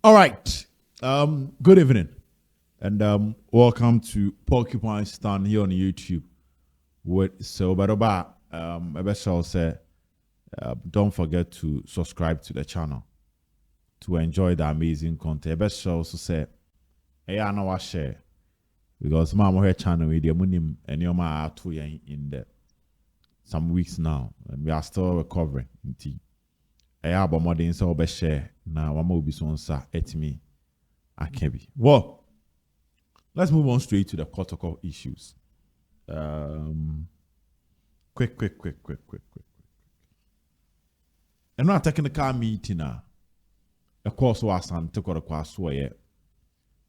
All right. Good evening, and welcome to Porcupine Stand here on YouTube. With Sobaroba, Ebesol said, don't forget to subscribe to the channel to enjoy the amazing content. Ebesol also said, "Hey, I know I share because my here channel with the munim and your ma two in the some weeks now, and we are still recovering." I have a modern so be share now. One more be so sa at me. I can be. Well, let's move on straight to the KOTOKO issues. Quick. And not technical meeting now. Of course, was on to KOTOKO swear.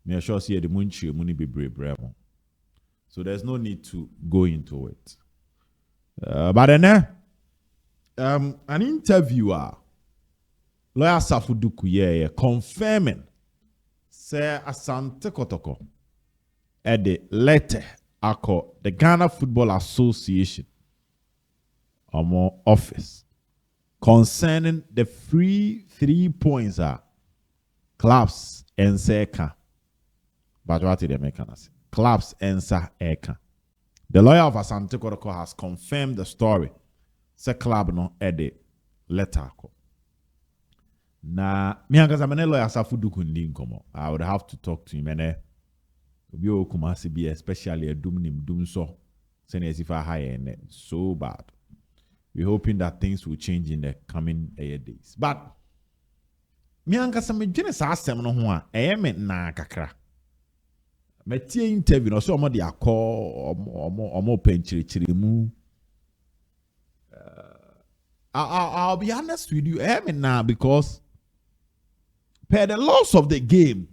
Me sure see the munchi muni be brave. So there's no need to go into it. But then an interviewer, Lawyer Safuduku, confirming say Asante Kotoko at the letter ako the Ghana Football Association office concerning the free 3 points clubs and seka. But what did they make us? Clubs and eka. The lawyer of Asante Kotoko has confirmed the story. Say club no at the letter ako. Na mi angaza mene lawyer Safuduku ndi nkomo. I would have to talk to him ene. Obi o kumasi bi especially a dum so. Sene sifa high so bad. We're hoping that things will change in the coming days. But mi angaza me jene sa asem no ho a me na kakra. Me tie interview no so omo de akọ omo penchirichiri mu. I'll be honest with you, now because per the loss of the game,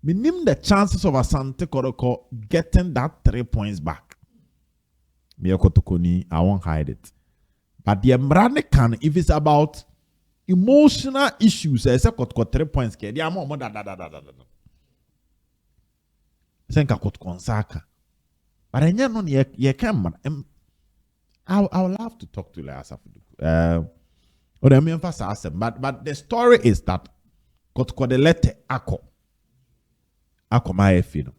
minimum the chances of Asante Kotoko getting that 3 points back. I won't hide it. But the Mrane can, if it's about emotional issues, I say Kotoko 3 points. But I know you can. I will have to talk to Laya Safuduku. But the story is that Kotoko the letter ako my fino.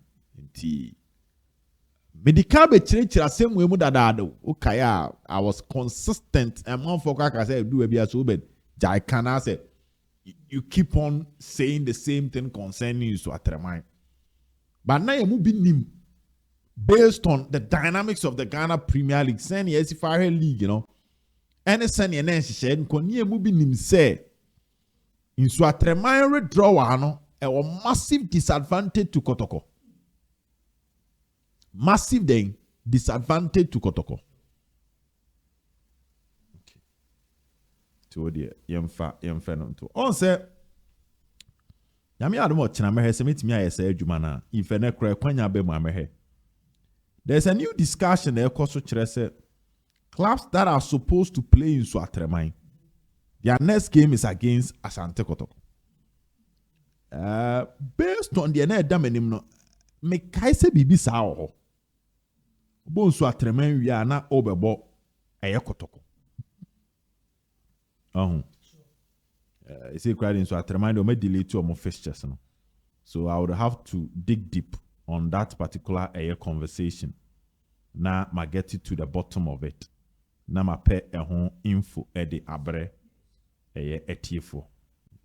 Medical be chira same way mu dadado. Ukaya I was consistent and man for I said do be as ubed. Jai Kana said you keep on saying the same thing concerning you so atremai. But now you move nim. Based on the dynamics of the Ghana Premier League, send yes if I league, any send your name said, Konya moving him say in Swatremire draw a massive disadvantage to Kotoko. Massive disadvantage to Kotoko. Okay. To the yemfa no to. On say Yami Adamo Chinamehe semit me I say Jumana, if a necre kwanya be mamehe. There's a new discussion there because clubs that are supposed to play in Swatremine, their next game is against Asante Kotoko. Based on the net damenim no, me kaise bibi sao. Bon Swatremine we are na obebo eye Kotoko. It's quite in Swatremine they may delay to my fixtures no. So I would have to dig deep on that particular conversation. Now, I get it to the bottom of it. Now, I pay a home info at the abre etiefo.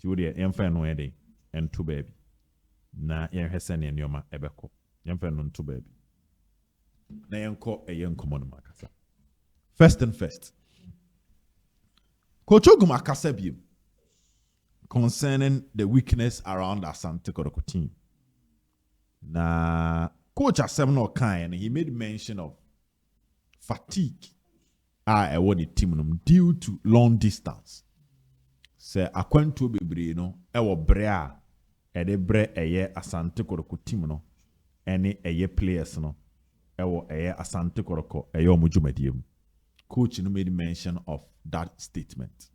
You the enfant no ede and two baby. Na yen hesen yen yoma ebeko. Enfant no two baby. Na yen ko a yen common makasa. First and first. Coach OGUM akasa bi concerning the weakness around Asante Kotoko team. Na coach asem no kind he made mention of fatigue the team due to long distance. Say akwantu bebre no ewo bre a de bre eye Asante Kotoko team no ene eye players no ewo eye Asante Kotoko eye omudwumadiem. Coach no made mention of that statement.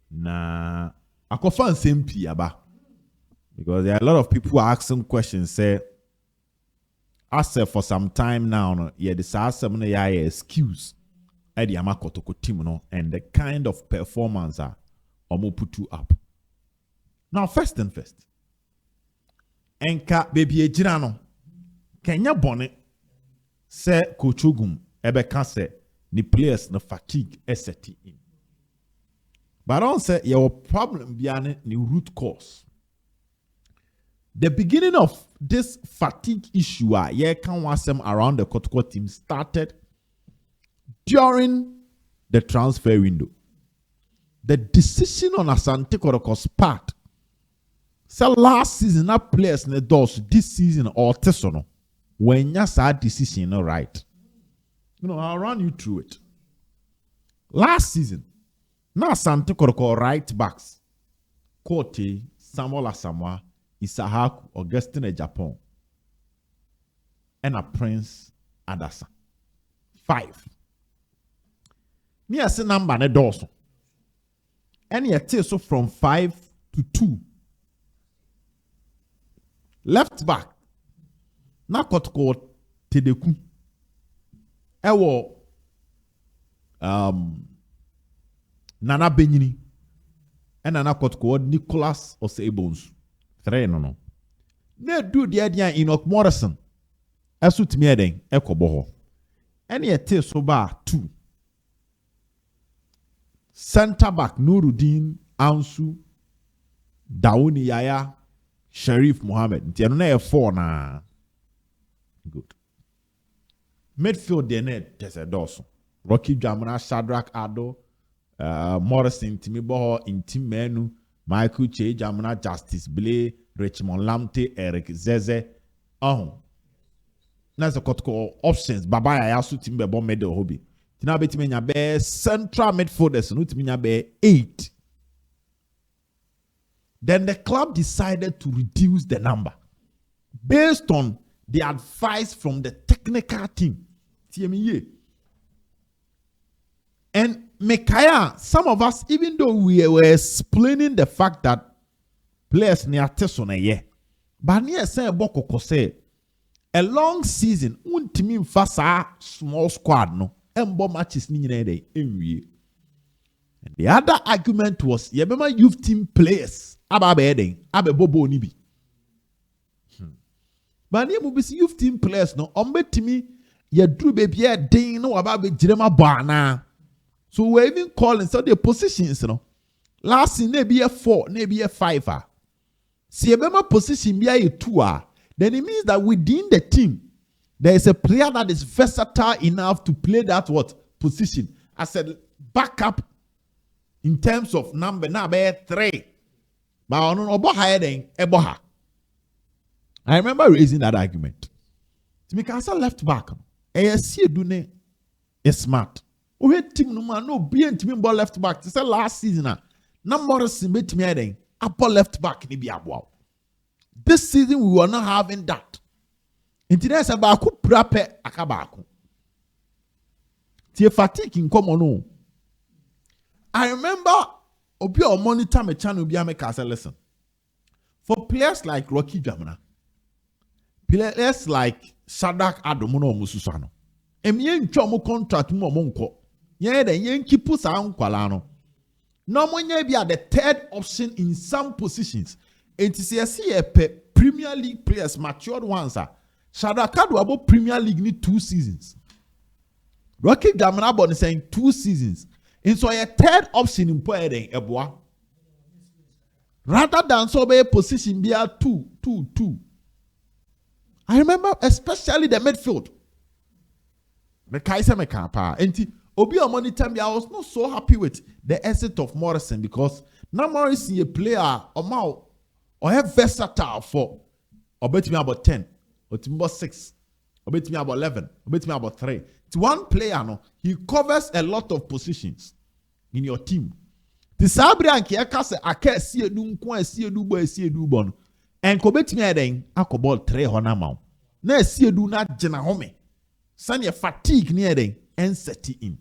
Na akofa nsem pi aba. Because there are a lot of people who are asking questions. Say, I said for some time now, yeah, this is yeah excuse. The KOTOKO team, and the kind of performance omo put you up. Now, first and first, enka baby ejina no Kenya bone se Coach OGUM ebeka se the players no fatigue eseti in. But I don't say your problem behind the root cause. The beginning of this fatigue issue, can was around the KOTOKO team started during the transfer window. The decision on Asante Kotoko's part. So last season, that players in the doors this season or tesono when you saw decision right. I'll run you through it. Last season, now Asante Kotoko right backs, Kote, Samuel Asamoah, Isahaku, Augustine Japan, and a Prince Adasa. 5. Near the number ne doors. And you take so from 5 to 2. Left back. Na Kotoko Tedeku. Ewo Nana Benyini. And Nana Kotoko Nicholas Osei-Bones. 3 no. Ne do the idea Enoch Morrison. Esu timieden ekoboho. And you take so bar 2. Center back Nuruddin Ansu Daouni Yaya Sharif Mohammed. Ntiano na 4 na. Good. Midfield dene tese doso. Rocky Jamuna, Shadrach Ado, Morrison Timiboho, Intimenu, Michael Che Jamuna, Justice Blay, Richmond Lamte, Eric Zeze. That's the KOTOKO options. Baba ya yasu timbe bon medal hobby. Tina beti menya be central midfielders no timinya be 8. Then the club decided to reduce the number based on the advice from the technical team. TME. And Mekaya, some of us, even though we were explaining the fact that players near Tesona ye, but near say Boko say a long season, untimi fasa small squad no, embo matches ni day enwie. And the other argument was yebema youth team players aba be bobo ni bi. But you must be youth team players no ombetimi ye drew baby a ding no about be jirema bana. So we're even calling so the positions no. Last season maybe a 4, maybe a 5. See a position be a 2. Then it means that within the team there is a player that is versatile enough to play that position. I said backup in terms of number now be 3. But on obo higher than eboha. I remember raising that argument. To make answer left back. ASC Dune is smart. We team no man no be team ball left back. To say last season na Morrison bet me then upper left back ni be aboa. This season we were not having that. Inti say ba ku prape akabaako. Tie fatigue in common no. I remember obi o monitor me channel bi make say listen. For players like Rocky Jamuna, players like Shadrach Adomuno Mususano. Emien twa contract mo nko. Yen den yen kipu sa nkwala no. No monye be the third option in some positions. It is a Premier League players matured ones are. Shadrach Adomuno Premier League need 2 seasons. Rocky Jamuna bon saying 2 seasons. And so a third option in Poeden Eboa. Rather than so be a position be a 2. I remember especially the midfield. Mekaisa Mekapa. And Obi monitor me, I was not so happy with the exit of Morrison because now Morrison a player or have versatile for or bet me about 10 or about 6 or bet me about 11 or bet me about 3. It's one player no, he covers a lot of positions in your team. The Sabri and Kiaka aka see edu nko see edu bon. And ko bet me den akobol 3 hona ma. Na see edu na gina home. Sanya fatigue near den and set in.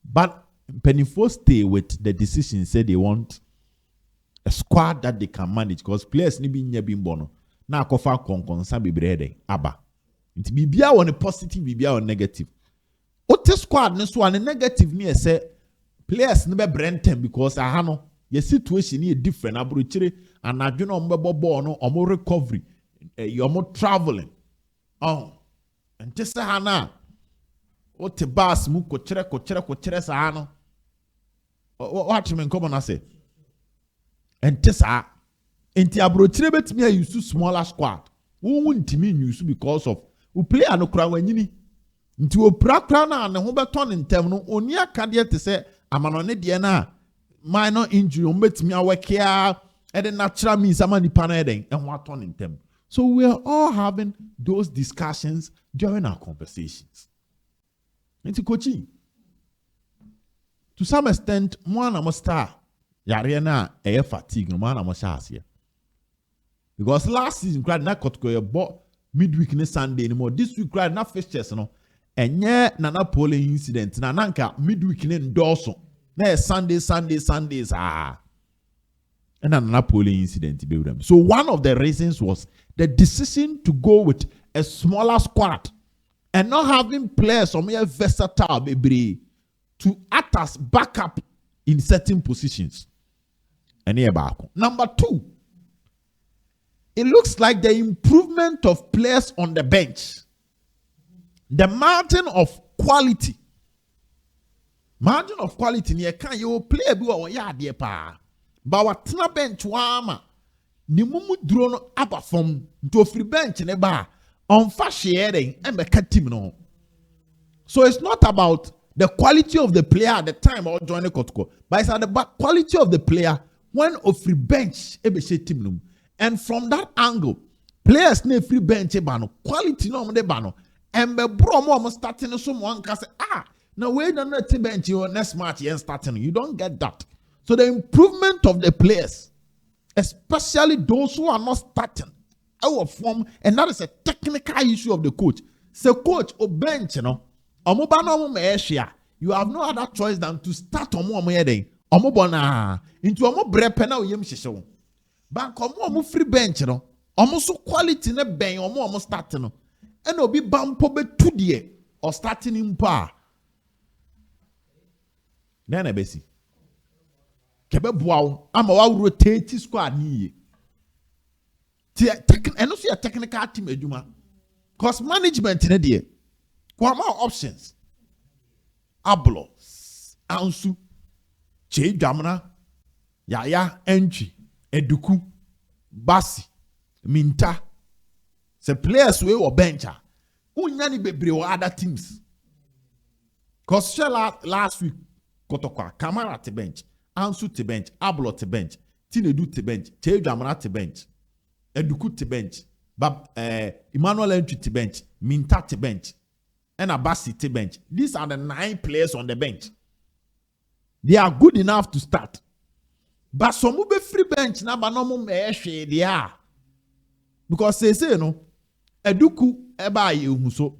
But Pennyfo stay with the decision say they want a squad that they can manage because players ni bi nya bi mbono. Na akofa konkonsa bebre den aba. Nti bibia won positive bibia won negative. Ote squad ne so an negative ni say players ne be Brenton because aha no your situation is different. Abrochire and I do not remember born or more recovery. You're more traveling. Oh, and just hana. What the bus mu kochere sahano. What you mean? Come on, I say. And tesa. Enti abrochire betimi a use smaller squad. Who won't mean use because of who play an okra when you nti opra na ne ho beton ntem no oni akade te se amanone de na minor injury o betimi awekea e the natural means amani pa na eden e ho aton ntem. So we are all having those discussions during our conversations. Nti coaching to some extent mo na mo star yare na e fatigue no mo na mo sha ase. Because last season crowd na KOTOKO ye bo midweek ne Sunday anymore. This week crowd na fixtures no enye nana polling incident na nanka midweek ne ndorso na Sundays and nana polling incident be with them. So one of the reasons was the decision to go with a smaller squad and not having players or more versatile baby to act as backup in certain positions. And here back. Number 2, it looks like the improvement of players on the bench. The margin of quality. Margin of quality near can you play or ya dear pa. But what na bench wama. Ni mumu drone up from to free bench in a bar on fast sharing and team no. So it's not about the quality of the player at the time or joining KOTOKO, but it's at the quality of the player when of free bench ebe team no. And from that angle, players ne free bench bano quality no de bano and be bro mo starting someone can say now we don't know to bench your next match and starting. You don't get that. So the improvement of the players, especially those who are not starting our form, and that is a technical issue of the coach. So coach or bench, you know, you have no other choice than to start on more into a more brepena yem shisho. But come free bench, you know, almost quality ne ben or more starting, and obi bampo be 2 year or starting in par. Then I besi. Kebe buaw ama wa rotate squad ni. And also a technical team eduma. Cause management in there. Kwama options. Ablo, Ansu, Che Jamana, Yaya, Entry, Eduku, Basi, Minta. The players we or bencher. Unyani bebre or other teams. Cause last week, KOTOKO, Kamara to bench, Ansu to bench, Ablo to bench, Tinedu to bench, Che Jamana to bench, Eduku to bench, Emmanuel Entry to bench, Minta to bench, and Abasi to bench. These are the 9 players on the bench. They are good enough to start. But some will be free bench now, but no more they are. Because they say, no, Eduku eba yehuso,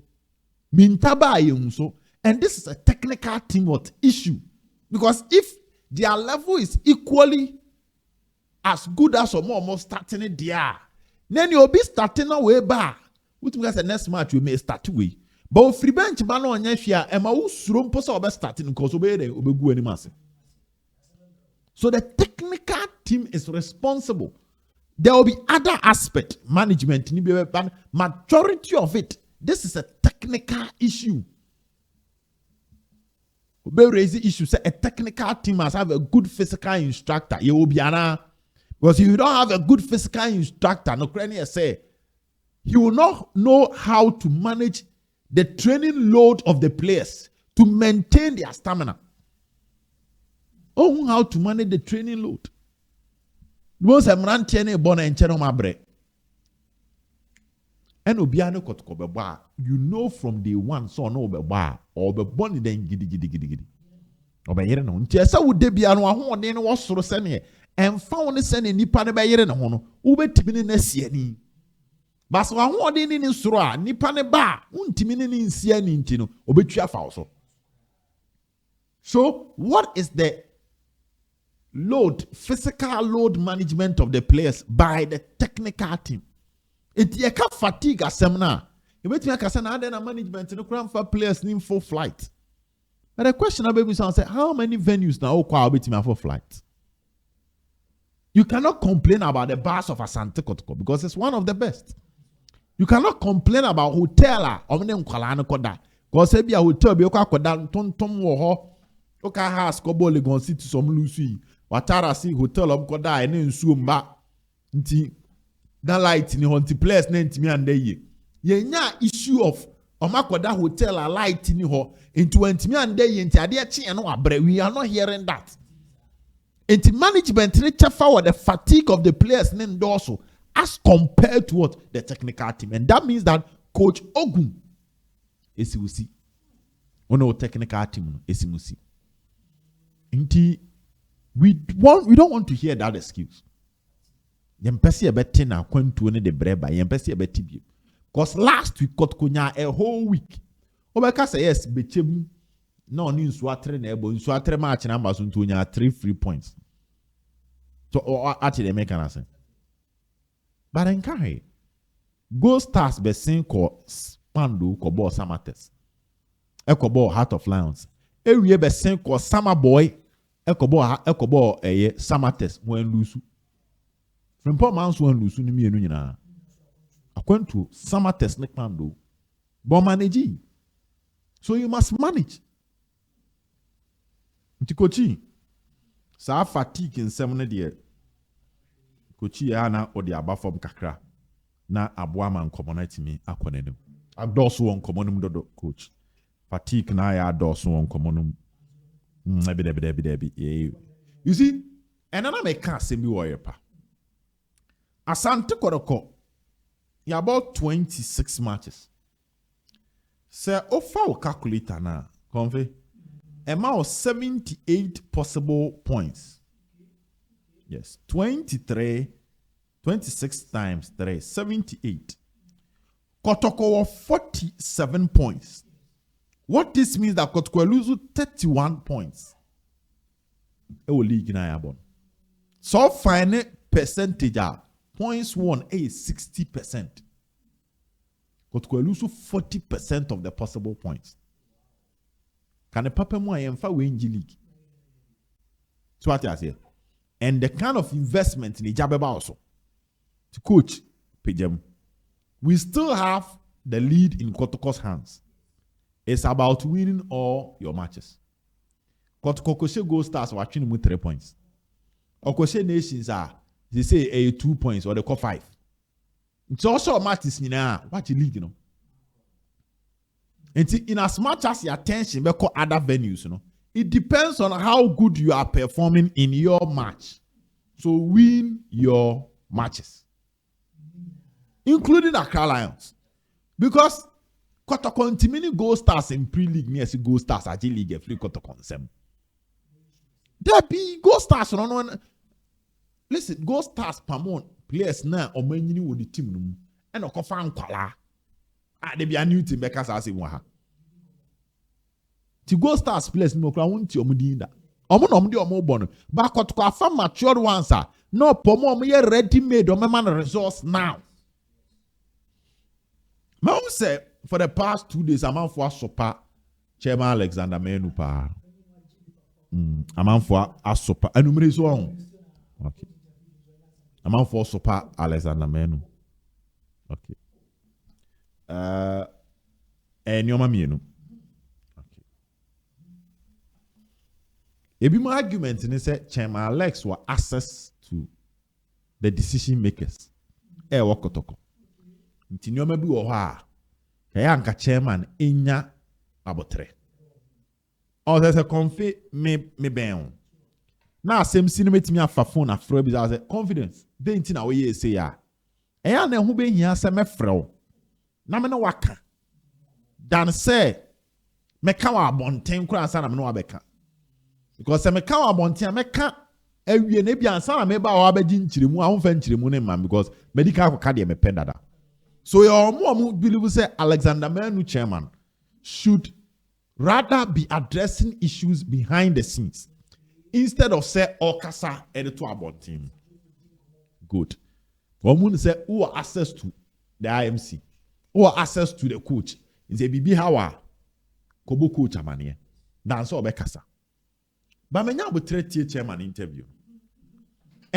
Minta ba yehuso, and this is a technical team issue. Because if their level is equally as good as or more starting it there, then you'll be starting away back. Which means the next match we may start away. But free bench man on yeshia, Emma who srum posa obe starting because obey any mass. So the technical team is responsible. There will be other aspect management, but majority of it, this is a technical issue. We raise the issue. Say a technical team must have a good physical instructor. You will be because if you don't have a good physical instructor, no crane say he will not know how to manage the training load of the players to maintain their stamina. Oh, how to manage the training load. Once I'm ranting born and channel my bread. And Obiano KOTOKO beba, you know from day one, so no beba or be born then giddy. Obe yere no. Ntiesa wo de bia no ahoɔden no wɔsoro sɛne ɛmfa wo ne sɛne nipa ne bɛyere ne ho no wobɛtimi ne nasiani. Bas wo ahoɔden ne soro a nipa ne ba untimi ne nsiani nti no obɛtua fa wo so. So what is the load, physical load management of the players by the technical team? It yeka fatigue asem na. You bet me akasa na na management no kram for players in full flight. But the question I baby say how many venues now kwa bet me for flight? You cannot complain about the bars of Asante Kotoko because it's one of the best. You cannot complain about hotel because maybe a hotel be tom wo oka house ko bole gon city some lusu watara si hotel koda ene nsuo mba nti that light ni honti place na ntimi ande ye nya issue of omakoda hotel a light ni ho into ntimi ande ye nti ade eche no abre. We are not hearing that. Into management ni chafa with the fatigue of the players also as compared to what the technical team, and that means that Coach OGUM is see no technical team is see. We don't want to hear that excuse. Yempesi ebete na kwentu ne de breba yempesi ebete bi because last week Kotokonya a whole week obeka say yes bechem na oni nsu atre na ebo nsu atre match na mbaso ntonya 3 free points so actually make an answer but en kai go stars be sin ko Spando ko ball Samates e ko ball Heart of Lions ewie be sin ko Sama Boy e ko ball Samates when lusu from Paul Man's one lusu ni mienu nyina akwantu Samates ne Spando bon managing so you must manage. Ntikochi sa fatigue in 7 de kochi ya na odi aba form kakra na aboa man community mi akonenim adoso won communum dodo coach fatigue na ya adoso won communum ebi you see enana me ka se bi wo yepa Asante Kotoko ya about 26 matches say ofa calculator na conve amount of 78 possible points. Yes, 26 times 3, 78. Kotoko 47 points. What this means that Kotoko lose 31 points. It will league na yabon. So final percentage points won is 60%. Kotoko lose 40% of the possible points. Can a papa mo yemfa win league? So what I say, and the kind of investment in Ijabeba also to coach Pejem, we still have the lead in Kotoko's hands. It's about winning all your matches. Kotoko Koshe Gold Stars watching with 3 points. Okoshe Nations they say 2 points or they call 5. It's also a matches what you league, you know. And in as much as your attention be call other venues, you know, it depends on how good you are performing in your match. So win your matches, including ACCRA Lions, because Kotoko Ntimini Gold Stars in pre-league near Gold Stars at G-League free Kotoko Nsem. There be Gold Stars no. Listen, Gold Stars pamon players na omanyi wo the team no and okofa nkwala. They be a new team because I say one. To Gold Stars players no kra wonti omudinda. Omo no omdi omo bon. But Kotoko afa matured ones no pomo omo ye ready made omo man resource now. Ma say for the past 2 days I'm for sopa Chairman Alexander Menu pa. I'm for asopa enumere so on. Okay. I'm for sopa Alexander Menu. Okay. And your mammy, okay. Ebi my argument in say Chairman Alex were access to the decision makers. Kotoko. Nti nyoma bi wo ha. Kaya anka chairman enya abotre. O se confi me ben. Na asem si no metimi afa phone afro bi say confidence. Dey nti na wo ye say ya. Eya na hu be hia se mefrɛ wo. Na me no waka dan say meka wa abonten kura ansa na me no wabeka because se meka wa abonten meka awie na bia ansa na me ba wa abagi nkyiremu ahomfa nkyiremu ne man because medical akoka de me pendada. So your mom believe say Alexander Menu chairman should rather be addressing issues behind the scenes instead of say okasa editor abonten. Good. Woman say who have access to the IMC or access to the coach is a bibi hawa kobo coach amane dan so obekasa ba menya bo tretie chairman interview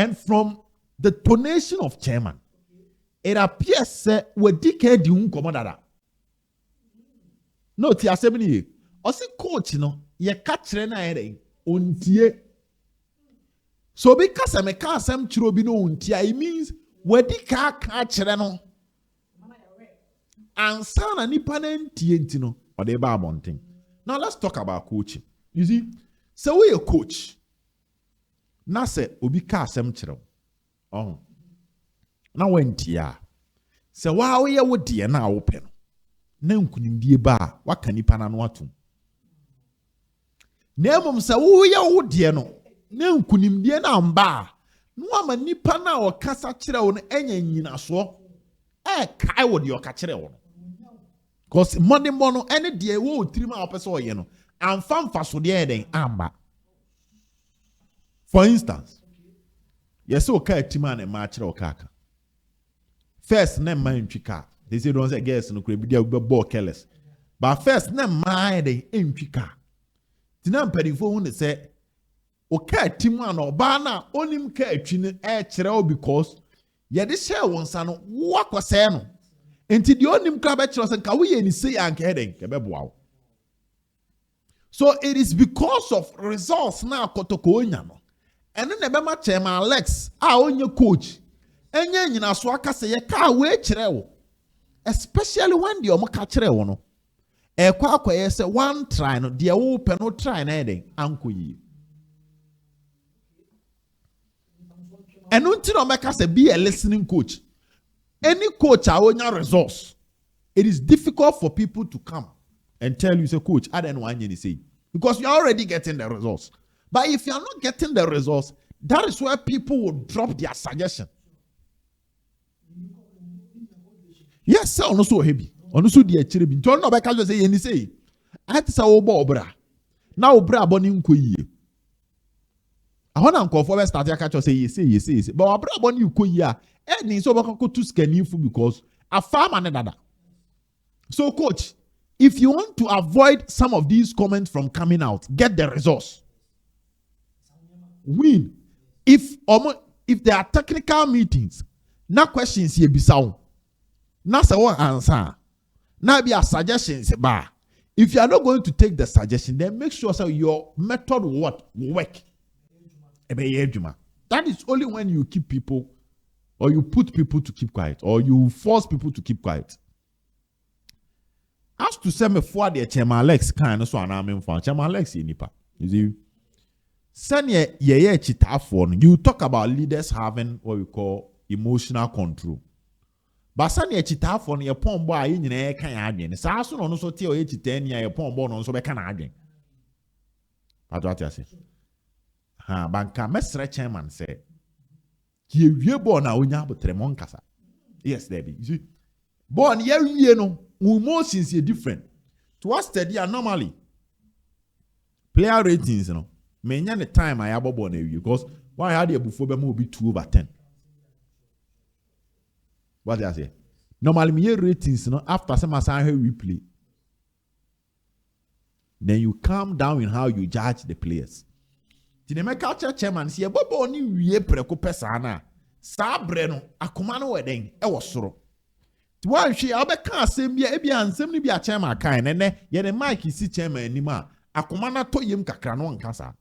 And from the tonation of chairman, it appears that we decade you uncommodada. No, tia semini. Ose coach no, ye kachre na ere untie. So because I make asem chiro bi no untie, it means we di ka kachre no. Ansa na nipa na ntie ntino, or de ba abonten. Now let's talk about coaching. You see, so we a coach. Na se obi ka asem chiro. Oh. Na wentia. Se wa we wo de na wo pe no. Na nkunimdie ba waka nipa na no atum. Na emom se wo ye wo de no. Na nkunimdie na mba. No ama nipa na o kasa kire wo no enya nyinaso. Kai wo de o ka kire wo no. Cause money mono any de wo tirima opese oye no. Amfa so de den amba. For instance, yes o ka tima na ma kire o kaka. First na man twika. They say don't say guess no could be there ball careless. But first na man dey entwika. Tina mpadifo hu ne say o ka tima na oba na onim ka atwi ne kire o because ye de share won sa no wo akose no. Enti de onim ka be kire so nka wo ye ni say anka heden ke be boa. So it is because of results na KOTOKO onya no. Eno na be ma chairman Alex a onye coach. Enye nyina so aka say ye ka we kire wo. Especially when the omoka kire wo no. Ekwa akoye say one try no de wo pe no try na heden anko yi. Eno nti no make say be a listening coach. Any coach a onya results. It is difficult for people to come and tell you say coach I don't know what you say because you're already getting the results. But if you're not getting the results, that is where people will drop their suggestion. Yes, sir, ono so heavy. Ono so di echire bi. Nto no be ka say yeni say. I say wo bo obra. Na obra aboni nko yie. Ahona nkofo be start aka say yes. But obra aboni nko yie a, ni so be ko to scanifu because a farmer na dada. So coach, if you want to avoid some of these comments from coming out, get the resource. Win. If there are technical meetings, na questions here bisaw. Na say one answer. Na be a suggestions ba. If you are not going to take the suggestion, then make sure so your method will work. That is only when you keep people or you put people to keep quiet or you force people to keep quiet. As to say me for the Chairman Alex kind so an for Chairman Alex nipa. You see, send ye chita for you talk about leaders having what we call emotional control. But send ye chita for your pon boy in ye kan adwen. Sa so no so tie o ye chita ni ye pon boy no so be kan adwen. What you say? Ha banka mesre chairman say ye wie ball na onya botremon kasa. Yes, there be. You see, born ye wie no emotions are different. To us steady normally player ratings, you know. Many the time I have born because why had you before be 2/10. What do I say? Normally me ratings, you know, after some assignment we play. Then you calm down in how you judge the players. The make culture chairman see a bobo ni wie preko pesa na sa bre no akoma no weden e wo soro. One she abeka asem bia e bia ansem ni bia chairman kan ne ye the mic si chairman anima akoma na to yem kakra no nkasa.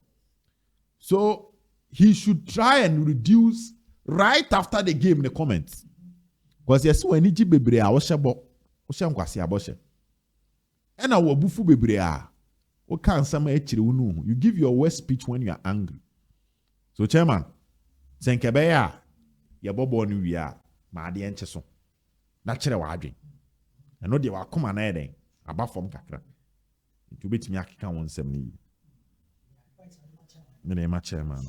So he should try and reduce right after the game in the comments. Because yes when ni ji bebre a wo hyebo wo hye nkwase aboshe. E na wo bufu bebre a wo kan sama akire wo nu. You give your worst speech when you are angry. So chairman senkebe ya ye bobo ni wi a ma de enche so. Na kire wa adwen. Eno de wa koma na eden aba fom kakra. Nti obetimi akeka won nsem ni. Me ma chairman.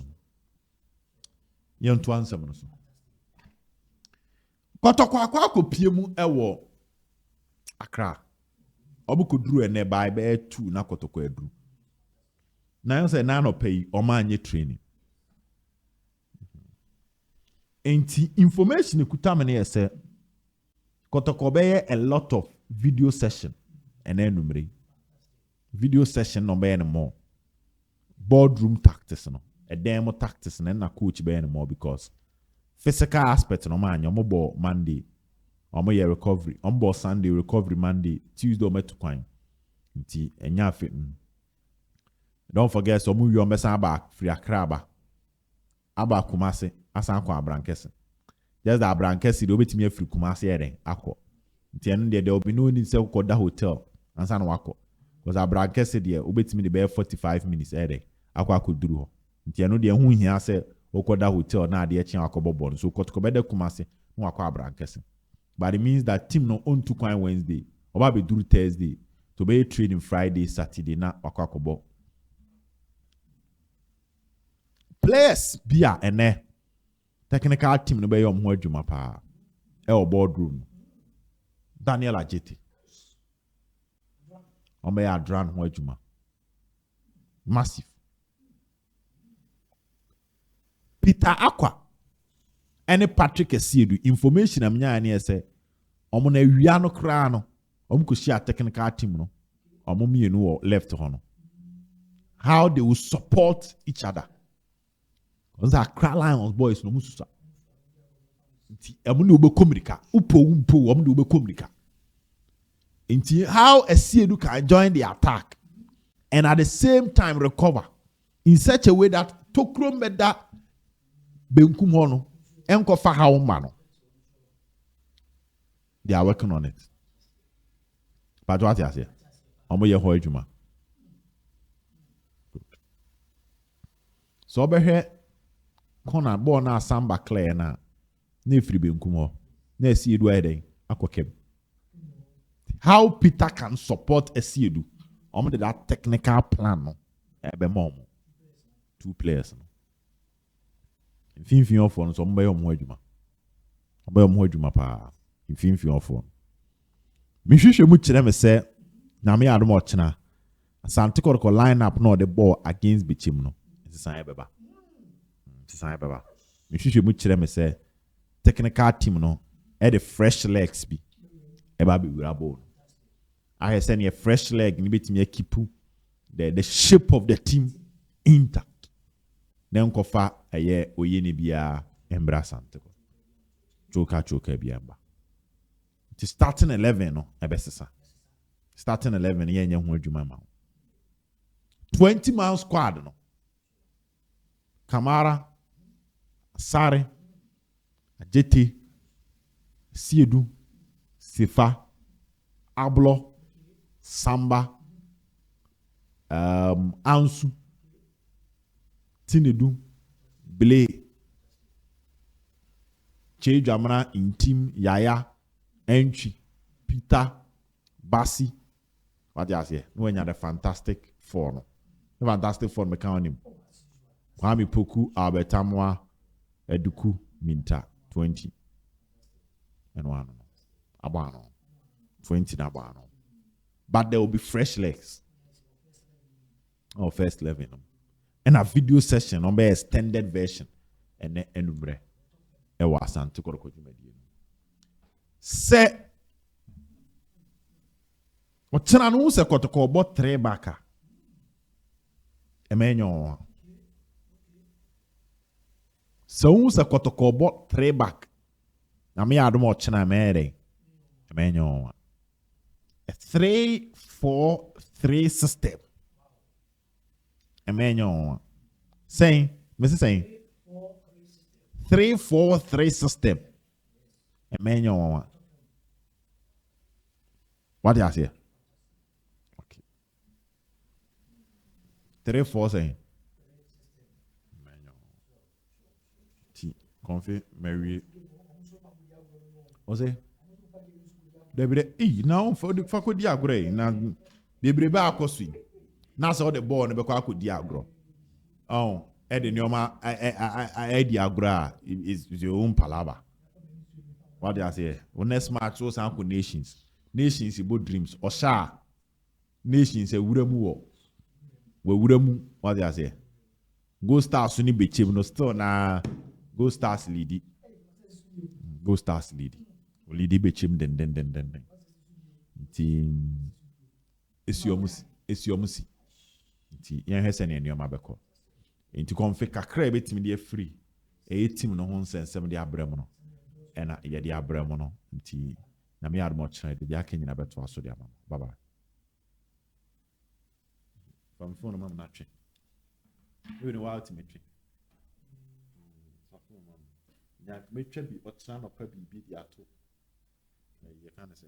Ye nto ansem no so. KOTOKO akwa akopie mu ewo Accra. Obukoduru ene by be 2 na KOTOKO eduru. Na yo say na no pay o ma anye training. Enti information ekuta me na say KOTOKO be a lot of video session and enumere. Video session no be any more. Boardroom tactics no. a demo tactics na coach be anymore because physical aspect no man your mobile Monday or your recovery on board Sunday recovery Monday Tuesday or to kwan nti enya fit don't forget so move your messa back free ACCRA aba Kumasi asan kwa Abrankese just that Abrankese do betimi free Kumasi eren akọ nti eno there will be no need say ko da hotel ansa na wakọ because Abrankese there obetimi be 45 minutes eren akọ duru ho nti eno there hu hia say okoda hotel na ade echi akọbọ bọ so KOTOKO be de Kumasi no akọ Abrankese but it means that team no on to kwan Wednesday oba be duru Thursday to be training Friday Saturday na akọ players bia ene technical team no be yom ho adwuma pa e boardroom Daniel Ajeti o me adran ho adwuma massive Peter Akwa ene Patrick Esiedu information am nya ne ese omo na wia no kra no omo ko share technical team no omo mienu wo left ho no how they will support each other because ACCRA Lions boys no mususa nti emu ne obekomrika upo omo ne obekomrika nti how Esiedu can join the attack and at the same time recover in such a way that tokro meda benkum ho no enko fa ha wo no they are working on it but what you say omo ye ho adwuma so obehwe corner ball na samba clear na free benkum ho na Esiedu ayden akokem how Peter can support Esiedu omo that technical plan no ebe mom 2 players no infinity of one so omo ho adwuma pa infinity of one me hwehwe mu kire me se na me adom ochena Asante KOTOKO line up no the ball against Bichim no sisan beba me hwehwe mu kire me se technical team no the fresh legs bi eba be wura ball I send a fresh leg ni betimi akipu the shape of the team intact then kofa aye oyene bia embra Asante choka bia mba to starting 11 no ebesesa starting 11 ye nya ho adwuma ma 20-man squad no Kamara Sare Ajeti Siedu Sifa Ablo Samba Ansu Tinedu Ble Chejamana Intim Yaya Entry Peter Basi what you say no when you the fantastic four no the fantastic four me count him Kwame Poku Albertamwa Eduku Minta 20 and one abano 20 na abano but there will be fresh legs first 11 and a video session on the extended version and then enubre e wa Asante KOTOKO dwumadie se o tena no se KOTOKO bo 3 baka emenyo so se KOTOKO bo 3 back na me adom o tena mere emenyo a 3-4-3 system emenyo saying 3-4-3 system emenyo what do you say? Okay. 3-4 saying T confi Mary Ose Debre now for the faculty agro na debre ba akosu na so the ball no be kwa akodi agro the nyoma di agro is your own palava what do you say when next match so sanko nations about dreams osha nations e wuramu what do you say go stars ni bechem no still na go stars lead Lidi bechem den team esiomusi ti yen hese ne nyoma beko Into conflict kakra betimi de free. Team no ho nsensem de abrem no. Ena ye de abrem no. Nti na me admo chira de aka nyina beto aso de ama. Bye bye. From phone mama na twe. We know ultimate. Ya me twa bi otena no pa bi di ato. Na ye kan say